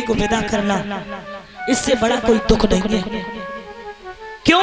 को विदा करना, इससे बड़ा कोई दुख नहीं है। क्यों?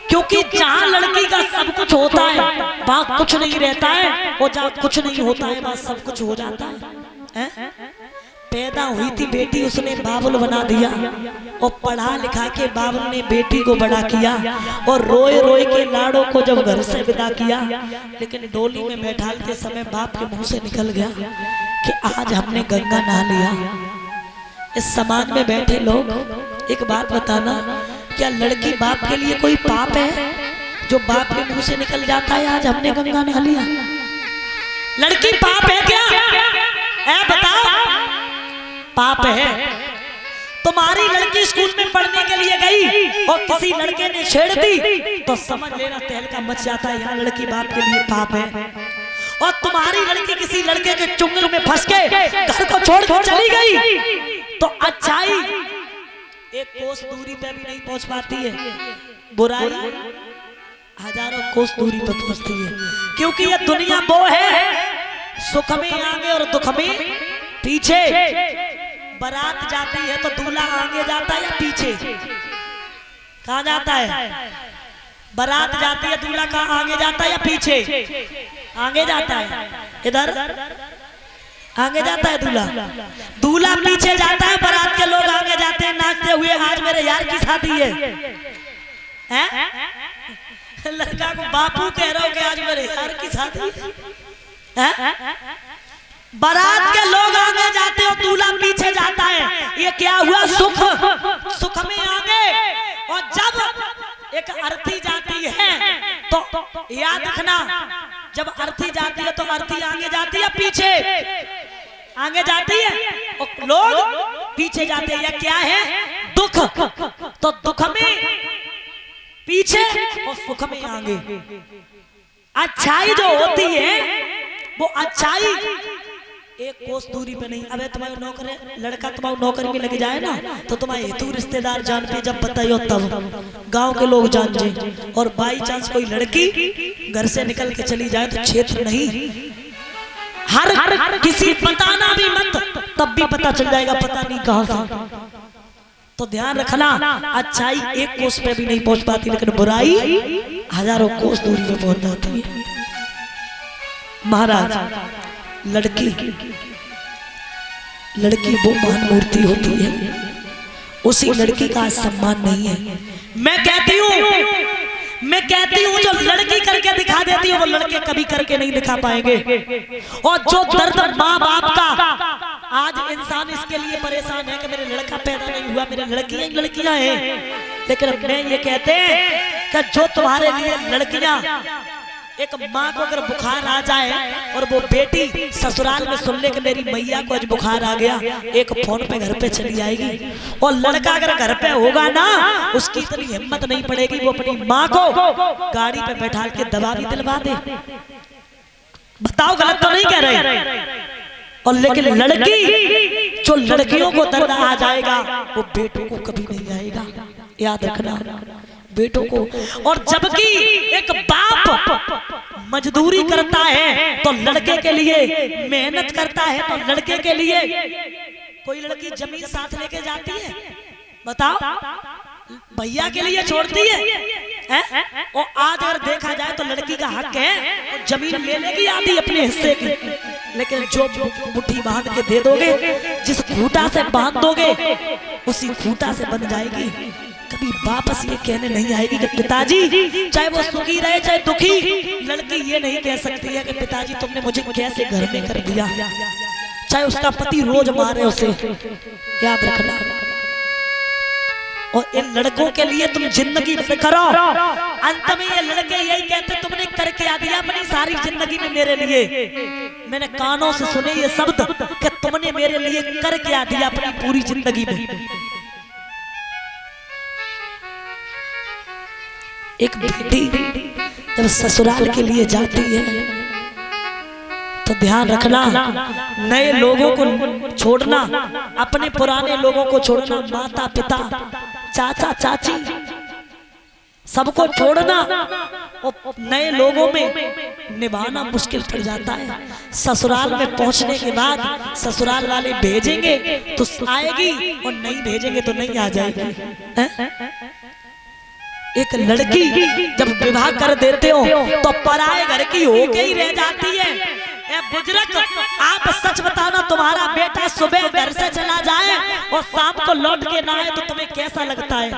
क्योंकि जहां लड़की का सब कुछ होता है वहां कुछ नहीं रहता है, और जहां कुछ नहीं होता है वहां सब कुछ हो जाता है। पैदा हुई थी बेटी, उसने बाबुल बना दिया, और पढ़ा लिखा के बाबुल ने बेटी को बड़ा किया, और रोए रोए के लाड़ों को जब घर से विदा किया, लेकिन डोली में बैठाते समय बाप के मुंह से निकल गया कि आज हमने गंगा नहा लिया। इस समाज में बैठे लोग एक बात बताना, क्या लड़की बाप के लिए कोई पाप है जो बाप के मुंह से निकल जाता है आज हमने गंगा नहा लिया? लड़की पाप है क्या? बताओ, पाप है। तुम्हारी लड़की स्कूल में पढ़ने के लिए गई और किसी लड़के ने छेड़ दी तो समझ लेना तहलका मच जाता है, यहाँ लड़की बाप के लिए पाप है। और तुम्हारी लड़की किसी लड़के के चुंगल में फंस के घर को छोड़ कर चली गई तो अच्छाई एक कोस दूरी पे भी नहीं पहुंच पाती है, बुराई हजारों कोस दूरी पर पहुंचती है। क्योंकि ये दुनिया वो है, सुख में आगे और दुख में पीछे। बारात जाती है तो दूल्हा आगे जाता है या पीछे? कहाँ जाता है? बारात जाती है, दूल्हा कहाँ आगे जाता है या पीछे? आगे जाता है। इधर आगे जाता है दूल्हा, दूल्हा पीछे जाता है, बारात के लोग आगे जाते हैं नाचते हुए, आज मेरे यार की शादी है। लड़का को बापू कह रहा हो कि आज मेरे यार की शादी है। बारात के लोग आगे जाते हो, दूल्हा पीछे जाता है। ये क्या हुआ? सुख में आगे। और जब एक अर्थी जाती है तो याद रखना, जब अर्थी जाती है तो अर्थी आगे जाती है पीछे? आगे जाती है और लोग पीछे जाते हैं। यह क्या है? दुख। तो दुख में पीछे और सुख में आगे। अच्छाई जो होती है वो अच्छाई एक कोस दूरी पे नहीं। अबे तुम्हारे नौकर लड़का तुम्हारे नौकरी में लग जाए ना तो तुम्हारे हेतु रिश्तेदार जान पे जब बताइयो तब गांव के लोग जान जाए। और बाई चांस कोई लड़की घर से निकल के चली जाए तो क्षेत्र नहीं, हर किसी बताना भी मत, तब भी पता चल जाएगा पता नहीं कहां से। तो ध्यान रखना, अच्छाई एक कोस पे भी नहीं पहुंच पाती, लेकिन बुराई हजारों कोस दूरी पे पहुंच जाती है। महाराज, लड़की वो महान मूर्ति होती है, उसी लड़की का सम्मान नहीं है। मैं कहती हूँ जो लड़की करके दिखा देती है वो लड़के कभी करके नहीं दिखा पाएंगे। और जो दर्द माँ बाप का आज इंसान इसके लिए परेशान है कि मेरे लड़का पैदा नहीं हुआ, मेरे लड़कियां हैं। लेकिन मैं ये कहते हैं कि जो तुम्हारे लिए लड़कियां, एक माँ को अगर बुखार आ जाए और वो बेटी ससुराल में सुन ले कि मेरी मैया को आज बुखार आ गया, एक फोन पे घर पे चली आएगी। और लड़का अगर घर पे होगा ना, उसकी इतनी हिम्मत नहीं पड़ेगी वो अपनी माँ को गाड़ी पे बैठा के दवा भी दिलवा दे। बताओ, गलत तो नहीं कह रहे? और लेकिन लड़की, जो लड़कियों को दर्द आ जाएगा वो बेटों को कभी नहीं आएगा, याद रखना, बेटों को। और जबकि एक बाप मजदूरी करता है तो लड़के के लिए मेहनत करता है, तो लड़के के लिए कोई लड़की जमीन साथ लेके जाती है? बताओ, भैया के लिए छोड़ती है? और आज अगर देखा जाए तो लड़की का हक है और जमीन ले लेगी आधी अपने हिस्से की, लेकिन जो मुट्ठी बांध के दे दोगे, जिस खूंटा से बांध दोगे उसी खूंटा से बन जाएगी। कभी वापस ये कहने नहीं आएगी कि पिताजी, चाहे वो सुखी रहे चाहे दुखी, लड़की ये नहीं कह सकती है कि पिताजी तुमने मुझे कैसे घर में कर दिया, चाहे उसका पति रोज मारे उसे, याद रखना। और इन लड़कों के लिए तुम जिंदगी में करो, अंत में ये लड़के यही कहते तुमने कर क्या दिया अपनी सारी जिंदगी में मेरे लिए। मैंने कानों से सुने ये शब्द कि तुमने मेरे लिए कर क्या दिया अपनी पूरी जिंदगी में। एक बेटी जब ससुराल के लिए जाती है तो ध्यान रखना, नए लोगों को छोड़ना, अपने पुराने लोगों को छोड़ना, माता पिता चाचा चाची सबको छोड़ना और नए लोगों में निभाना मुश्किल पड़ जाता है। ससुराल में पहुंचने के बाद ससुराल वाले भेजेंगे तो आएगी और नहीं भेजेंगे तो नहीं आ जाएगी। एक लड़की जब विवाह कर देते हो तो पराए घर की होके ही रह जाती है। ए बुजुर्ग, आप सच बताना, तुम्हारा बेटा सुबह घर से चला जाए और शाम को लौट के ना आए तो तुम्हें कैसा लगता है?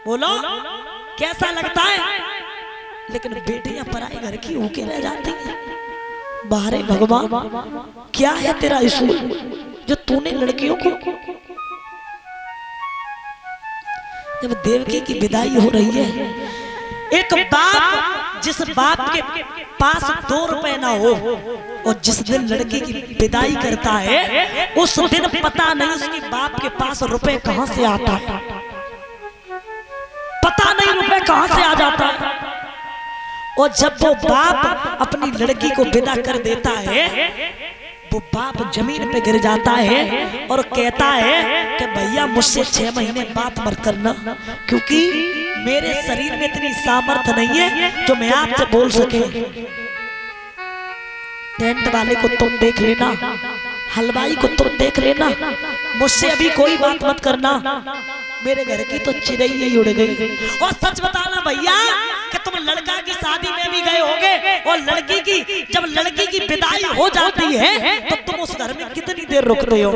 बोलो, कैसा लगता है? लेकिन बेटियां पराए घर की होके रह जाती हैं। बाहरे भगवान, क्या है तेरा इशू जो तूने लड़कियों को। जब देवकी की विदाई हो रही है, एक बाप, जिस बाप के पास 2 रुपए ना हो और जिस दिन लड़की की विदाई करता है उस दिन पता नहीं उसके बाप के पास रुपए कहां से आता है, पता नहीं रुपए कहां से आ जाता है। और जब वो बाप अपनी लड़की को विदा कर देता है, वो बाप जमीन पे गिर जाता है और कहता है कि भैया मुझसे 6 महीने बात मत करना, क्योंकि मेरे शरीर में इतनी सामर्थ्य नहीं है जो मैं आपसे बोल सके। टेंट वाले को तुम देख लेना, हलवाई को तुम देख लेना, मुझसे अभी कोई बात मत करना। मेरे घर की तो चिड़ै ही उड़ गई। और सच बताना भैया कि तुम लड़का की शादी में भी गए होगे और लड़की की जब लड़की की विदाई हो जाती है तो तुम उस घर में कितनी देर रुकते हो?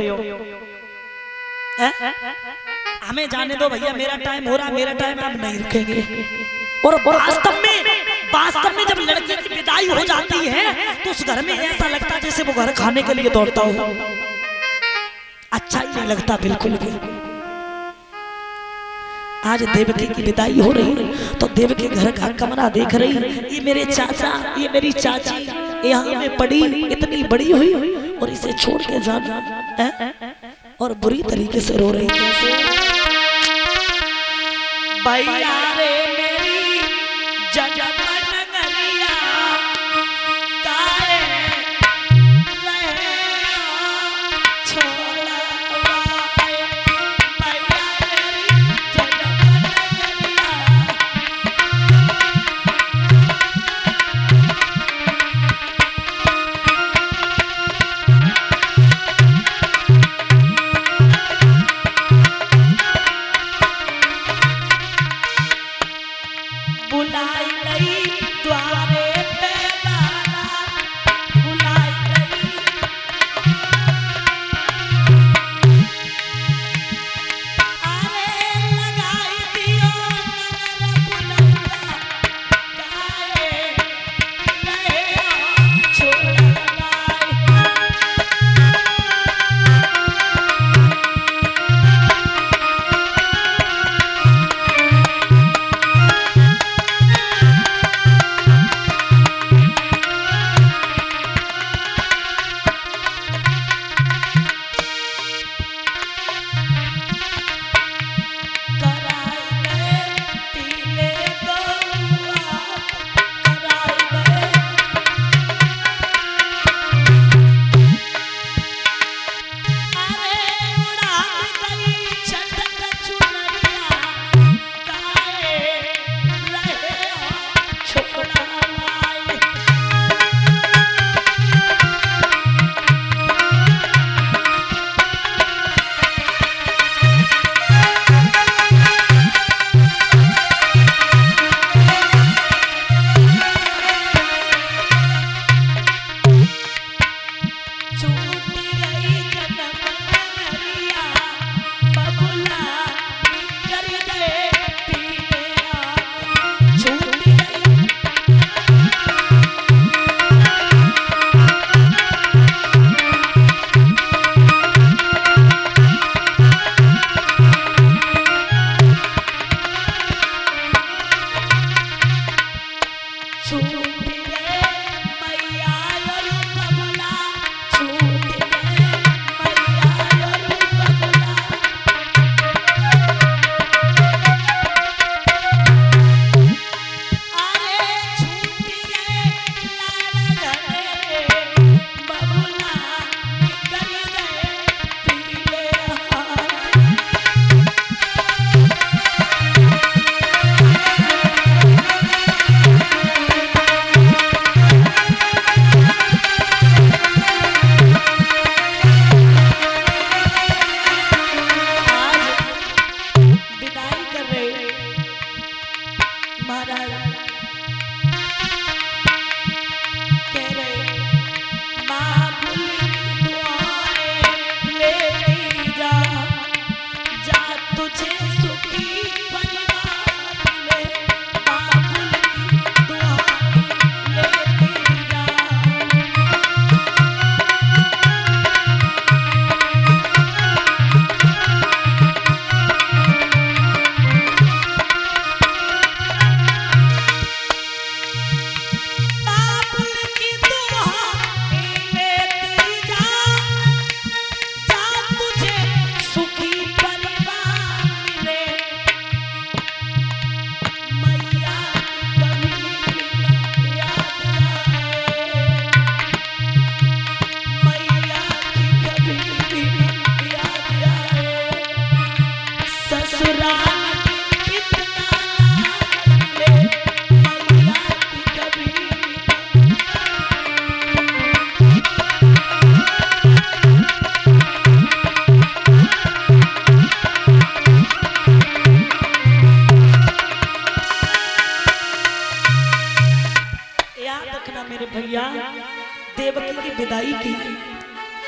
हमें जाने दो भैया, मेरा टाइम हो रहा, मेरा टाइम आप नहीं रुकेंगे। और वास्तव में जब लड़की की विदाई हो जाती है तो उस घर में ऐसा लगता जैसे वो घर खाने के लिए दौड़ता हो। अच्छा ही नहीं लगता बिल्कुल भी। आज देवकी की विदाई हो रही तो देवकी घर का कमरा देख रही, ये मेरे चाचा, ये मेरी चाची यहाँ में पड़ी, इतनी बड़ी हुई और इसे छोड़ के जाना, और बुरी तरीके से रो रही। भैया रे मेरी जगत नगरिया काहे बुलाई नहीं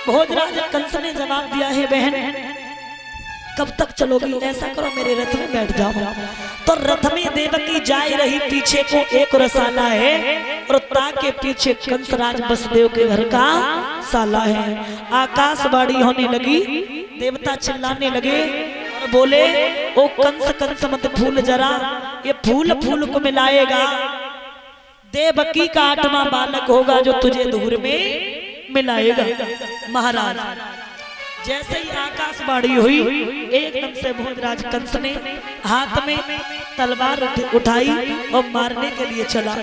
भोजराज कंस ने जवाब दिया है बहन कब तक चलोगी, ऐसा करो मेरे रथ में बैठ जाओ। तो रथ में देवकी जा रही, पीछे को एक रसाला है और ताके पीछे कंसराज वसुदेव के घर का साला है। आकाशवाणी होने लगी, देवता चिल्लाने लगे और बोले ओ कंस कंस मत फूल जरा, ये फूल फूल को मिलाएगा, देवकी का 8वां बालक होगा जो तुझे दूर में मिलाएगा। महाराज जैसे ही आकाशवाणी हुई एकदम से भोजराज कंस ने हाथ में तलवार उठाई और मारने के लिए चला।